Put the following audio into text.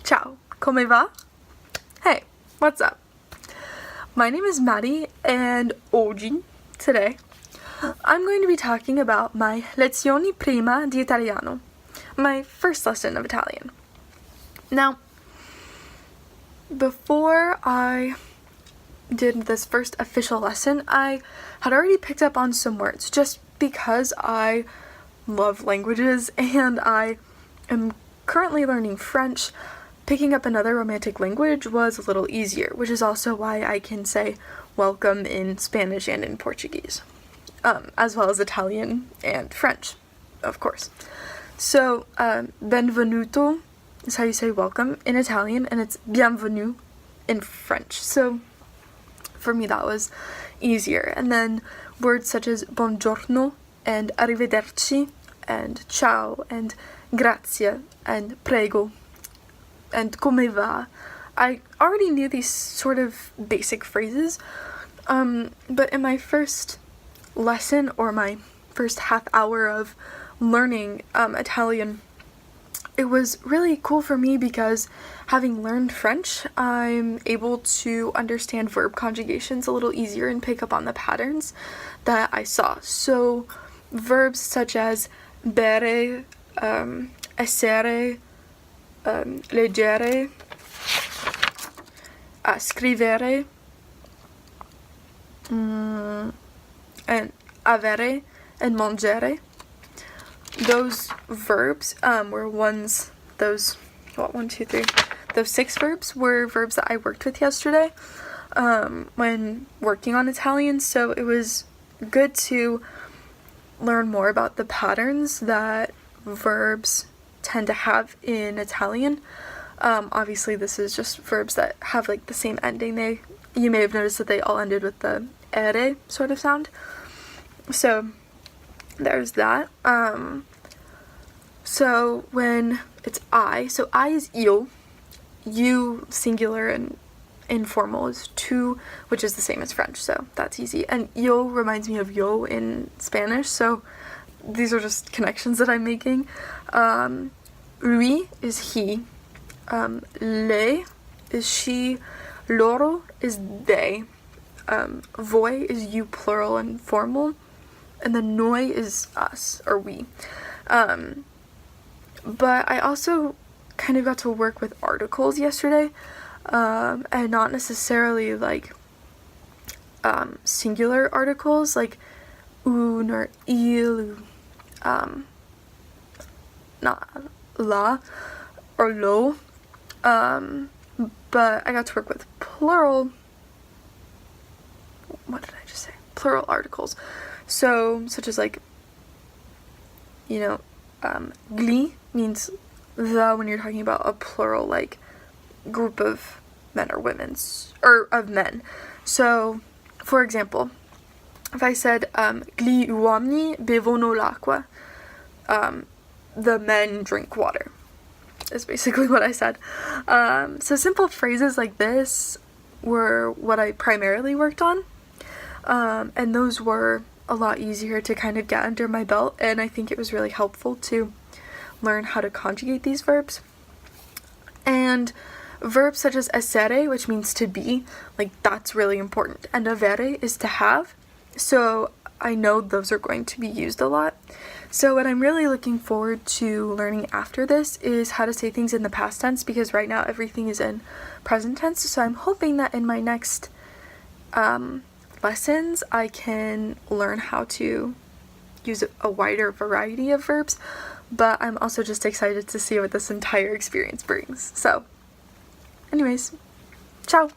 Ciao, come va? Hey, what's up? My name is Maddie, and today, I'm going to be talking about my Lezione Prima di Italiano, my first lesson of Italian. Now, before I did this first official lesson, I had already picked up on some words just because I love languages and I am currently learning French. Picking up another romantic language was a little easier, which is also why I can say welcome in Spanish and in Portuguese, as well as Italian and French, of course. So, benvenuto is how you say welcome in Italian, and it's bienvenue in French. So, for me that was easier. And then words such as buongiorno and arrivederci and ciao and grazie and prego and come va. I already knew these sort of basic phrases, but in my first lesson, or my first half hour of learning Italian, it was really cool for me because having learned French, I'm able to understand verb conjugations a little easier and pick up on the patterns that I saw. So verbs such as bere, essere, leggere, scrivere, and avere and mangiare. Those verbs were those 6 verbs were verbs that I worked with yesterday when working on Italian, so it was good to learn more about the patterns that verbs tend to have in Italian. Obviously this is just verbs that have like the same ending. You may have noticed that they all ended with the ere sort of sound. So there's that. So when it's I, so I is io, you singular and informal is tu, which is the same as French, so that's easy. And yo reminds me of yo in Spanish, so these are just connections that I'm making. Lui is he, lei is she, loro is they, voi is you plural and formal, and then noi is us or we. But I also kind of got to work with articles yesterday, and not necessarily like singular articles like un or il, not la or lo, but I got to work with plural, what did I just say? Plural articles. So, such as like, gli means the when you're talking about a plural, like, group of men or or of men. So, for example, if I said, gli uomini bevono l'acqua, the men drink water, is basically what I said. So simple phrases like this were what I primarily worked on, and those were a lot easier to kind of get under my belt, and I think it was really helpful to learn how to conjugate these verbs. And verbs such as essere, which means to be, like, that's really important, and avere is to have, so I know those are going to be used a lot. So what I'm really looking forward to learning after this is how to say things in the past tense, because right now everything is in present tense, so I'm hoping that in my next lessons I can learn how to use a wider variety of verbs, but I'm also just excited to see what this entire experience brings. So anyways, ciao!